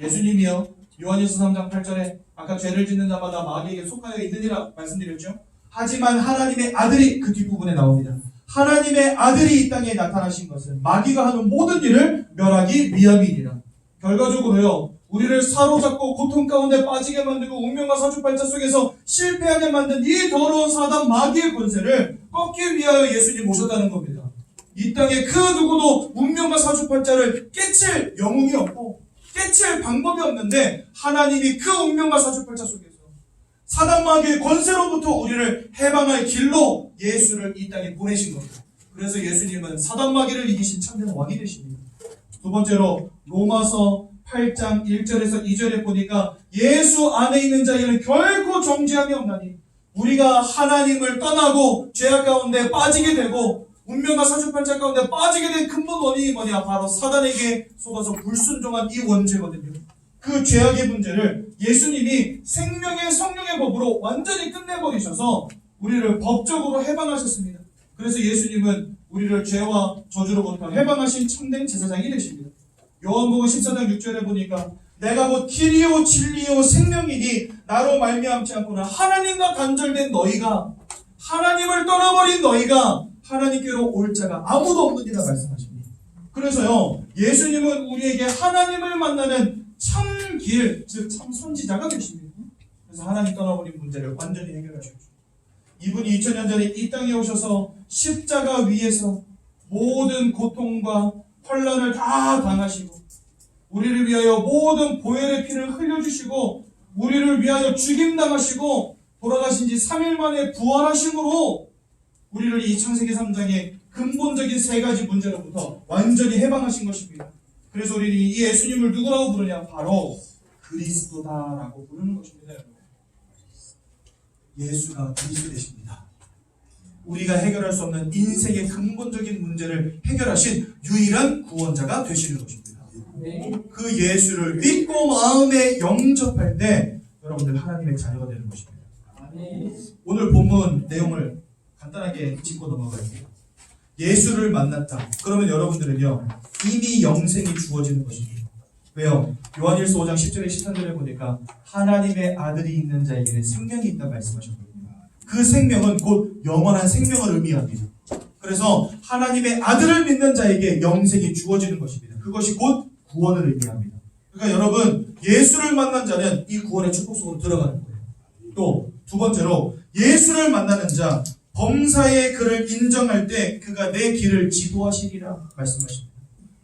예수님이요, 요한일서 3장 8절에 아까 죄를 짓는 자마다 마귀에게 속하여 있느니라 말씀드렸죠. 하지만 하나님의 아들이 그 뒷부분에 나옵니다. 하나님의 아들이 이 땅에 나타나신 것은 마귀가 하는 모든 일을 멸하기 위함이니라. 결과적으로요, 우리를 사로잡고 고통 가운데 빠지게 만들고 운명과 사주팔자 속에서 실패하게 만든 이 더러운 사단 마귀의 권세를 꺾기 위하여 예수님 오셨다는 겁니다. 이 땅에 그 누구도 운명과 사주팔자를 깨칠 영웅이 없고 깨칠 방법이 없는데 하나님이 그 운명과 사주팔자 속에서 사단 마귀의 권세로부터 우리를 해방할 길로 예수를 이 땅에 보내신 겁니다. 그래서 예수님은 사단 마귀를 이기신 참된 왕이 되십니다. 두 번째로 로마서 8장 1절에서 2절에 보니까 예수 안에 있는 자에게는 결코 정죄함이 없나니 우리가 하나님을 떠나고 죄악 가운데 빠지게 되고 운명과 사주팔자 가운데 빠지게 된 근본 원인이 뭐냐? 바로 사단에게 속아서 불순종한 이 원죄거든요. 그 죄악의 문제를 예수님이 생명의 성령의 법으로 완전히 끝내버리셔서 우리를 법적으로 해방하셨습니다. 그래서 예수님은 우리를 죄와 저주로부터 해방하신 참된 제사장이 되십니다. 요한복음 14장 6절에 보니까 내가 곧 길이요 진리요 생명이니 나로 말미암지 않고는 하나님과 단절된 너희가, 하나님을 떠나버린 너희가 하나님께로 올 자가 아무도 없느니라 말씀하십니다. 그래서요, 예수님은 우리에게 하나님을 만나는 참 길, 즉 참 선지자가 되십니다. 그래서 하나님 떠나버린 문제를 완전히 해결하셨죠. 이분이 2000년 전에 이 땅에 오셔서 십자가 위에서 모든 고통과 환난을 다 당하시고 우리를 위하여 모든 보혈의 피를 흘려주시고 우리를 위하여 죽임당하시고 돌아가신 지 3일 만에 부활하심으로 우리를 이 창세기 3장의 근본적인 세 가지 문제로부터 완전히 해방하신 것입니다. 그래서 우리는 이 예수님을 누구라고 부르냐? 바로 그리스도다라고 부르는 것입니다. 예수가 그리스도 되십니다. 우리가 해결할 수 없는 인생의 근본적인 문제를 해결하신 유일한 구원자가 되시는 것입니다. 그 예수를 믿고 마음에 영접할 때 여러분들 하나님의 자녀가 되는 것입니다. 오늘 본문 내용을 간단하게 짚고 넘어갈게요. 예수를 만났다. 그러면 여러분들은요, 이미 영생이 주어지는 것입니다. 왜요? 요한일서 5장 10절에 13절에 보니까 하나님의 아들이 있는 자에게는 생명이 있다 말씀하셨거든요. 그 생명은 곧 영원한 생명을 의미합니다. 그래서 하나님의 아들을 믿는 자에게 영생이 주어지는 것입니다. 그것이 곧 구원을 의미합니다. 그러니까 여러분, 예수를 만난 자는 이 구원의 축복 속으로 들어가는 거예요. 또 두 번째로 예수를 만나는 자, 범사의 그를 인정할 때 그가 내 길을 지도하시리라 말씀하십니다.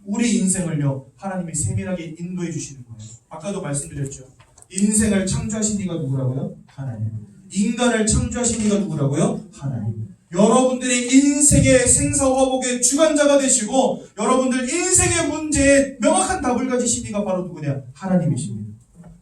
우리 인생을요 하나님이 세밀하게 인도해 주시는 거예요. 아까도 말씀드렸죠. 인생을 창조하신 이가 누구라고요? 하나님. 인간을 창조하신 이가 누구라고요? 하나님. 여러분들이 인생의 생사화복의 주관자가 되시고 여러분들 인생의 문제에 명확한 답을 가지신 이가 바로 누구냐? 하나님이십니다.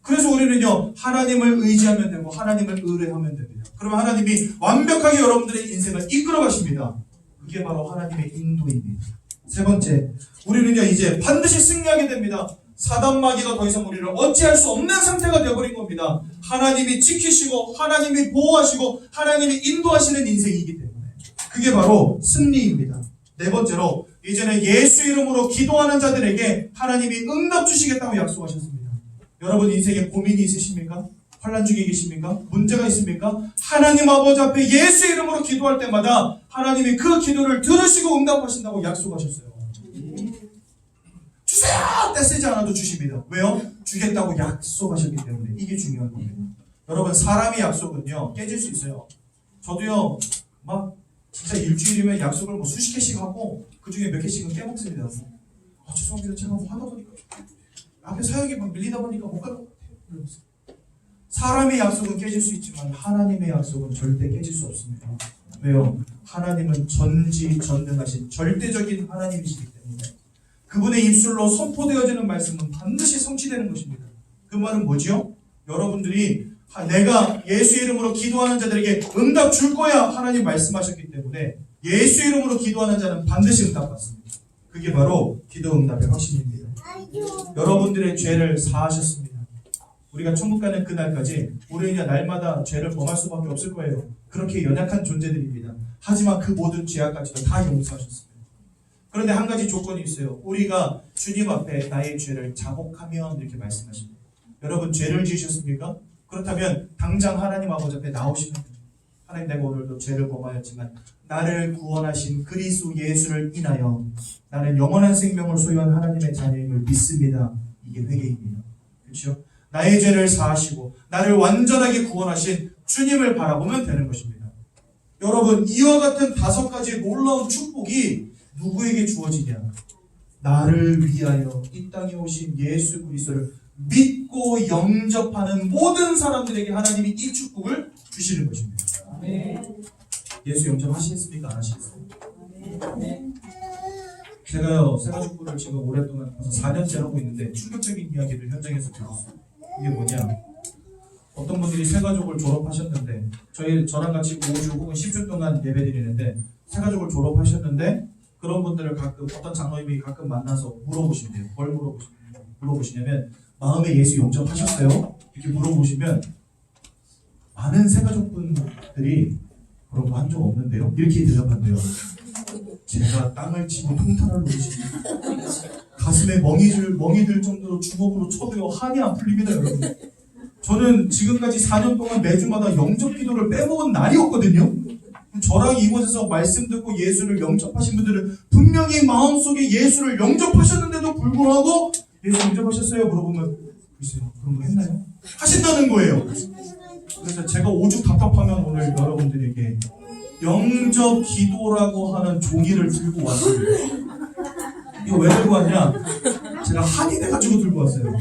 그래서 우리는요 하나님을 의지하면 되고 하나님을 의뢰하면 됩니다. 그러면 하나님이 완벽하게 여러분들의 인생을 이끌어 가십니다. 그게 바로 하나님의 인도입니다. 세 번째, 우리는요 이제 반드시 승리하게 됩니다. 사단 마귀가 더 이상 우리를 어찌할 수 없는 상태가 되어버린 겁니다. 하나님이 지키시고 하나님이 보호하시고 하나님이 인도하시는 인생이기 때문에 그게 바로 승리입니다. 네 번째로, 이제는 예수 이름으로 기도하는 자들에게 하나님이 응답 주시겠다고 약속하셨습니다. 여러분 인생에 고민이 있으십니까? 환난 중에 계십니까? 문제가 있습니까? 하나님 아버지 앞에 예수 이름으로 기도할 때마다 하나님이 그 기도를 들으시고 응답하신다고 약속하셨어요. 주세요! 떼쓰지 않아도 주십니다. 왜요? 주겠다고 약속하셨기 때문에. 이게 중요한 겁니다. 여러분 사람의 약속은요 깨질 수 있어요. 저도요 막 진짜 일주일이면 약속을 뭐 수십 개씩 하고 그 중에 몇 개씩은 깨먹습니다. 죄송합니다. 제가 뭐 하다 보니까 앞에 사역이 막 밀리다 보니까 못 갈 것 같아요. 사람의 약속은 깨질 수 있지만 하나님의 약속은 절대 깨질 수 없습니다. 왜요? 하나님은 전지전능하신 절대적인 하나님이시기 때문에 그분의 입술로 선포되어지는 말씀은 반드시 성취되는 것입니다. 그 말은 뭐지요? 여러분들이 내가 예수 이름으로 기도하는 자들에게 응답 줄 거야 하나님 말씀하셨기 때문에 예수 이름으로 기도하는 자는 반드시 응답 받습니다. 그게 바로 기도 응답의 확신입니다. 여러분들의 죄를 사하셨습니다. 우리가 천국 가는 그날까지 우리는 날마다 죄를 범할 수밖에 없을 거예요. 그렇게 연약한 존재들입니다. 하지만 그 모든 죄악까지도 다 용서하셨습니다. 그런데 한 가지 조건이 있어요. 우리가 주님 앞에 나의 죄를 자복하면 이렇게 말씀하십니다. 여러분 죄를 지으셨습니까? 그렇다면 당장 하나님 아버지 앞에 나오시면 됩니다. 하나님 내가 오늘도 죄를 범하였지만 나를 구원하신 그리스도 예수를 인하여 나는 영원한 생명을 소유한 하나님의 자녀임을 믿습니다. 이게 회개입니다. 그렇죠? 나의 죄를 사하시고 나를 완전하게 구원하신 주님을 바라보면 되는 것입니다. 여러분 이와 같은 5가지 놀라운 축복이 누구에게 주어지냐? 나를 위하여 이 땅에 오신 예수 그리스도를 믿고 영접하는 모든 사람들에게 하나님이 이 축복을 주시는 것입니다. 예수 영접하시겠습니까? 안 하시겠습니까? 제가요 새가족부를 지금 오랫동안 4년째 하고 있는데 충격적인 이야기를 현장에서 들었어요. 이게 뭐냐? 어떤 분들이 새가족을 졸업하셨는데 저랑 같이 5주 혹은 10주 동안 예배드리는데 새가족을 졸업하셨는데 그런 분들을 가끔 어떤 장로님이 가끔 만나서 물어보신대요. 뭘 물어보시냐면 마음에 예수 영접하셨어요? 이렇게 물어보시면 많은 새가족분들이 그런 거 한 적 없는데요? 이렇게 대답한대요. 제가 땅을 치고 통탄을 놓으시고 가슴에 멍이 들 정도로 주먹으로 쳐도요 한이 안 풀립니다 여러분. 저는 지금까지 4년 동안 매주마다 영접 기도를 빼먹은 날이 없거든요. 저랑 이곳에서 말씀 듣고 예수를 영접하신 분들은 분명히 마음속에 예수를 영접하셨는데도 불구하고 예수 영접하셨어요? 물어보면 글쎄요 그런 거 했나요? 하신다는 거예요. 그래서 제가 오죽 답답하면 오늘 여러분들에게 영접 기도라고 하는 종이를 들고 왔습니다. 이거 왜 들고 왔냐? 제가 한인해가지고 들고 왔어요.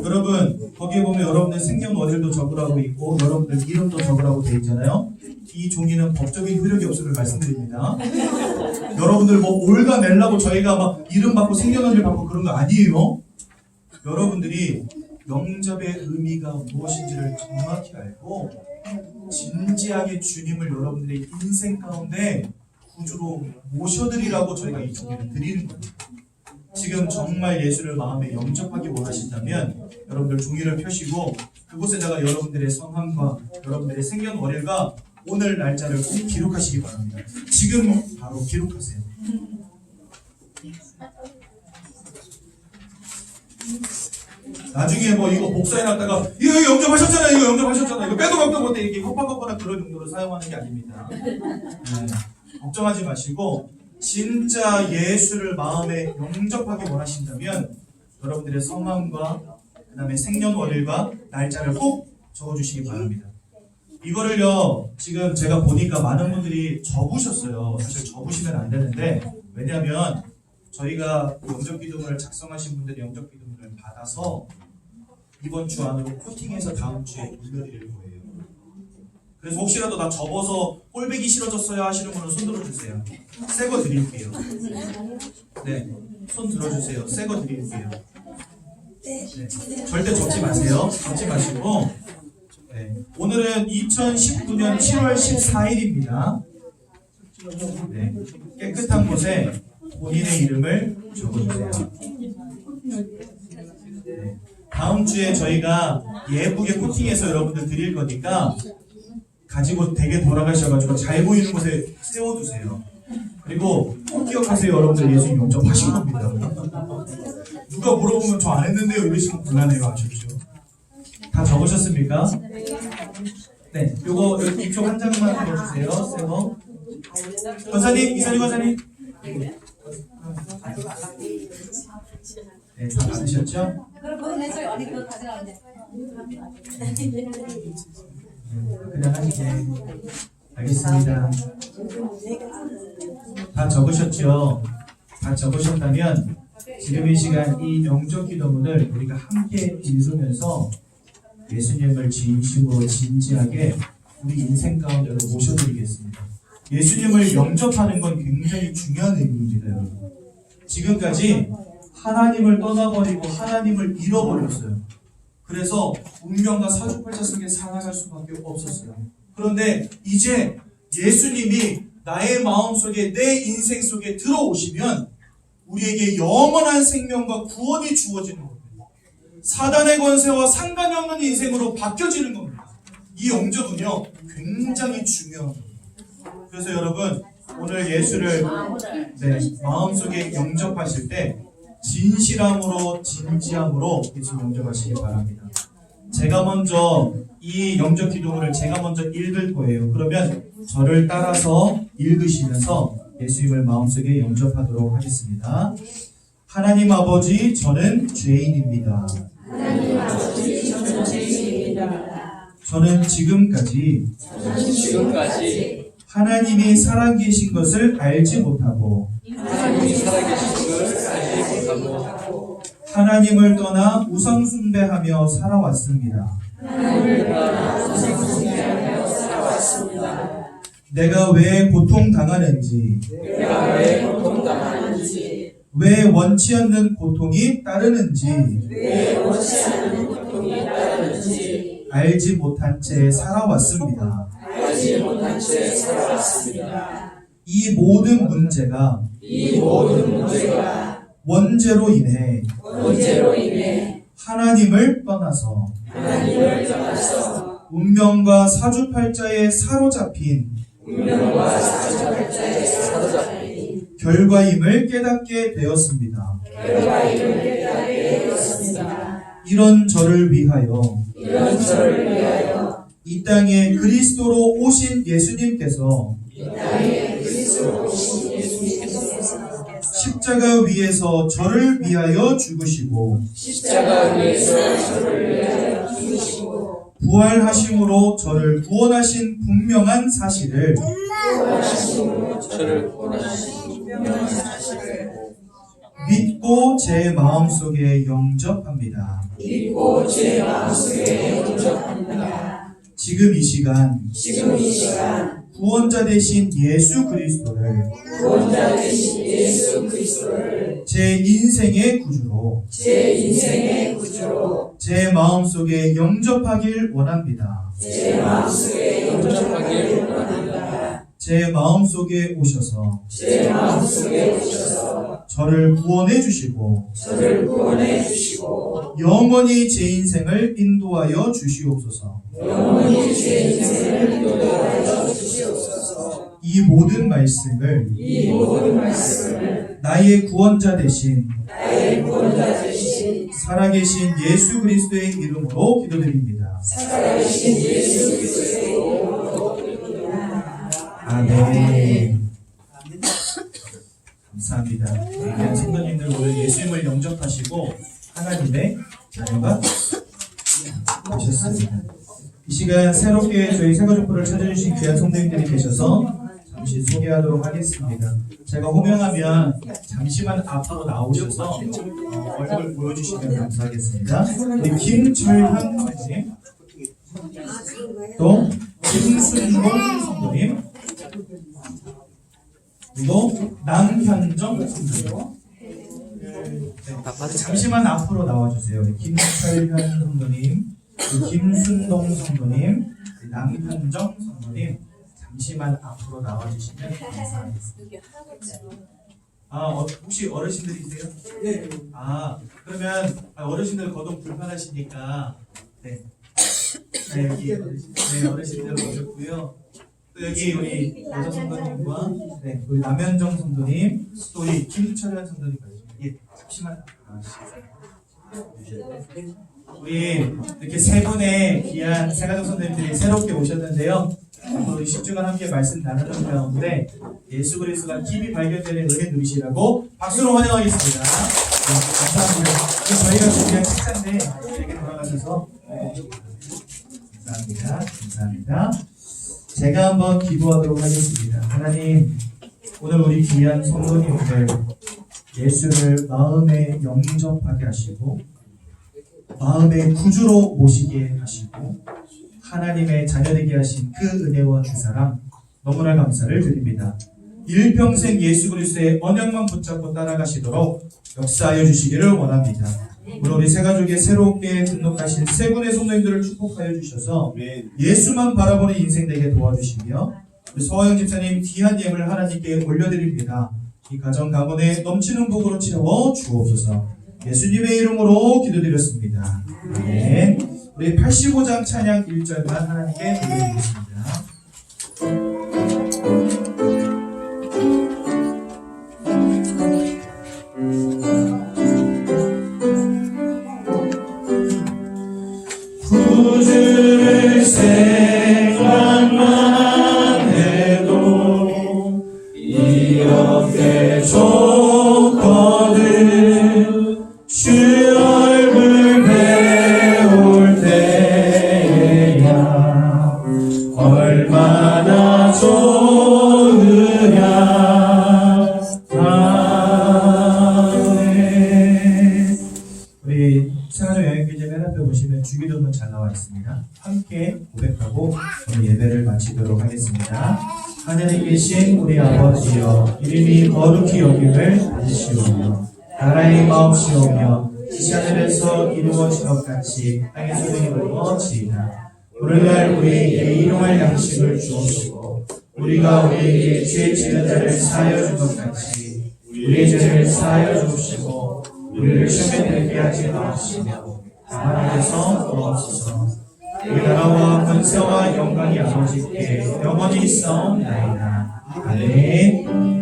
여러분 거기에 보면 여러분들 생년월일도 적으라고 있고 여러분들 이름도 적으라고 되어 있잖아요. 이 종이는 법적인 효력이 없음을 말씀드립니다. 여러분들 뭐 올가 멜라고 저희가 막 이름 받고 생년월일 받고 그런 거 아니에요. 여러분들이 영접의 의미가 무엇인지를 정확히 알고 진지하게 주님을 여러분들의 인생 가운데 구주로 모셔드리라고 저희가 이 종이를 드리는 거예요. 지금 정말 예수를 마음에 영접하기 원하신다면 여러분들 종이를 펴시고 그곳에다가 여러분들의 성함과 여러분들의 생년월일과 오늘 날짜를 꼭 기록하시기 바랍니다. 지금 바로 기록하세요. 나중에 뭐 이거 복사해놨다가 이거 영접하셨잖아 이거 빼도 박도 못해 이렇게 협박하거나 그런 용도로 사용하는 게 아닙니다. 걱정하지 마시고 진짜 예수를 마음에 영접하기 원하신다면 여러분들의 성함과 그 다음에 생년월일과 날짜를 꼭 적어주시기 바랍니다. 이거를요, 지금 제가 보니까 많은 분들이 접으셨어요. 사실 접으시면 안 되는데, 왜냐면 저희가 영접 기도문을 작성하신 분들이 영접 기도문을 받아서 이번 주 안으로 코팅해서 다음 주에 올려드릴 거예요. 그래서 혹시라도 나 접어서 꼴배기 싫어졌어요 하시는 분은 손 들어주세요. 새 거 드릴게요. 네, 손 들어주세요. 새 거 드릴게요. 네, 절대 접지 마세요. 접지 마시고. 네, 오늘은 2019년 7월 14일입니다. 네, 깨끗한 곳에 본인의 이름을 적어주세요. 네, 다음 주에 저희가 예쁘게 코팅해서 여러분들 드릴 거니까 가지고 댁에 돌아가셔가지고 잘 보이는 곳에 세워두세요. 그리고 꼭 기억하세요. 여러분들 예수님 영접하신 겁니다. 누가 물어보면 저 안 했는데요 이러시면 곤란해요. 아십시오. 다 적으셨습니까? 네, 요거 이쪽 한 장만 들어주세요. 새거. 권사님, 이사님 권사님. 네, 다 받으셨죠? 그냥 하시게. 알겠습니다. 다 적으셨죠? 다 적으셨다면 지금 이 시간 이 영적 기도문을 우리가 함께 읽으면서 예수님을 진심으로 진지하게 우리 인생 가운데로 모셔드리겠습니다. 예수님을 영접하는 건 굉장히 중요한 의미입니다, 여러분. 지금까지 하나님을 떠나버리고 하나님을 잃어버렸어요. 그래서 운명과 사주팔자 속에 살아갈 수밖에 없었어요. 그런데 이제 예수님이 나의 마음속에 내 인생 속에 들어오시면 우리에게 영원한 생명과 구원이 주어지는 겁니다. 사단의 권세와 상관이 없는 인생으로 바뀌어지는 겁니다. 이 영접은요 굉장히 중요한 겁니다. 그래서 여러분 오늘 예수를 마음속에 영접하실 때 진실함으로 진지함으로 예수 영접하시기 바랍니다. 제가 먼저 이 영접 기도문을 제가 먼저 읽을 거예요. 그러면 저를 따라서 읽으시면서 예수님을 마음속에 영접하도록 하겠습니다. 하나님 아버지, 저는 죄인입니다. 하나님 아버지, 저는 죄인입니다. 저는 지금까지 하나님이 살아계신 것을 알지 못하고 하나님을 떠나 우상 숭배하며 살아왔습니다. 내가 왜 고통당하는지, 왜 원치 않는 고통이 따르는지 알지 못한 채 살아왔습니다. 이 모든 문제가 원죄로 인해 하나님을 떠나서 운명과 사주팔자에 사로잡힌 결과임을 깨닫게 되었습니다. 이런 저를 위하여 이 땅에 그리스도로 오신 예수님께서 십자가 위에서 저를 위하여 죽으시고 부활하심으로 저를 구원하신 분명한 사실을 믿고 제 마음속에 영접합니다. 지금 이 시간 구원자 되신 예수 그리스도를 제 인생의 구주로 제 마음속에 영접하길 원합니다. 제 마음속에 오셔서 저를 구원해 주시고 영원히 제 인생을 인도하여 주시옵소서. 이 모든 말씀을 나의 구원자 되신 살아계신 예수 그리스도의 이름으로 기도드립니다. 아멘. 감사합니다. 우리 성도님들 오늘 예수님을 영접하시고 하나님의 자녀가 되셨습니다. 이 시간 새롭게 저희 새가족부를 찾아주신 귀한 성도님들이 계셔서 잠시 소개하도록 하겠습니다. 제가 호명하면 잠시만 앞으로 나오셔서 얼굴 보여주시면 감사하겠습니다. 우리 김철현 선생님, 또 김순봉 성도님, 그리고 남현정 성도님. 잠시만 앞으로 나와주세요. 김철현 성도님, 김순동 성도님, 남현정 성도님, 잠시만 앞으로 나와주시면 감사하겠습니다. 혹시 어르신들이세요? 네. 그러면 어르신들 거동 불편하시니까 여기 어르신들 오셨고요. 또 여기 우리 여자 성도님과 우리 남현정 성도님, 또 우리 김철현 성도님 잠시만 우리 이렇게 세 분의 귀한 새가족 성도님들이 새롭게 오셨는데요. 앞으로 10주간 함께 말씀 나누는 가운데 예수 그리스도가 깊이 발견되는 은혜 누리시라고 박수로 환영하겠습니다. 감사합니다. 저희가 준비한 책자인데 이렇게 돌아가셔서 감사합니다. 제가 한번 기도하도록 하겠습니다. 하나님, 오늘 우리 귀한 성도님들 예수를 마음에 영접하게 하시고 마음의 구주로 모시게 하시고 하나님의 자녀되게 하신 그 은혜와 그 사랑 너무나 감사를 드립니다. 일평생 예수 그리스도의 언약만 붙잡고 따라가시도록 역사하여 주시기를 원합니다. 오늘 우리 새가족에 새롭게 등록하신 세 분의 성도님들을 축복하여 주셔서 예수만 바라보는 인생 되게 도와주시며 우리 서화영 집사님 귀한 예물 하나님께 올려드립니다. 이 가정 가문에 넘치는 복으로 채워 주옵소서. 예수님의 이름으로 기도드렸습니다. 아멘. 우리 85장 찬양 1절만 하나님께 드리겠습니다. 구주를 생각만 해도 이렇게 좋거든. 주 얼굴 배울 때야 얼마나 좋으냐. 아멘. 우리 새가족 여행기제 맨 앞에 보시면 주기도문 잘 나와 있습니다. 함께 고백하고 오늘 예배를 마치도록 하겠습니다. 하늘에 계신 우리 아버지여, 이름이 거룩히 여김을 받으시오며 나라의 마옵시오며 지시 하늘에서 이루어진 것 같이 땅에서도 이루어지이다. 오늘날 우리에게 일용할 양식을 주옵시고 우리가 우리에게 죄 지은 자를 사하여 준 것 같이 우리의 죄를 사하여 주옵시고 우리를 시험에 들게 하지 마시며 다만 악에서 구하옵소서. 우리 나라와 권세와 영광이 아버지께 영원히 있사옵나이다. 아멘.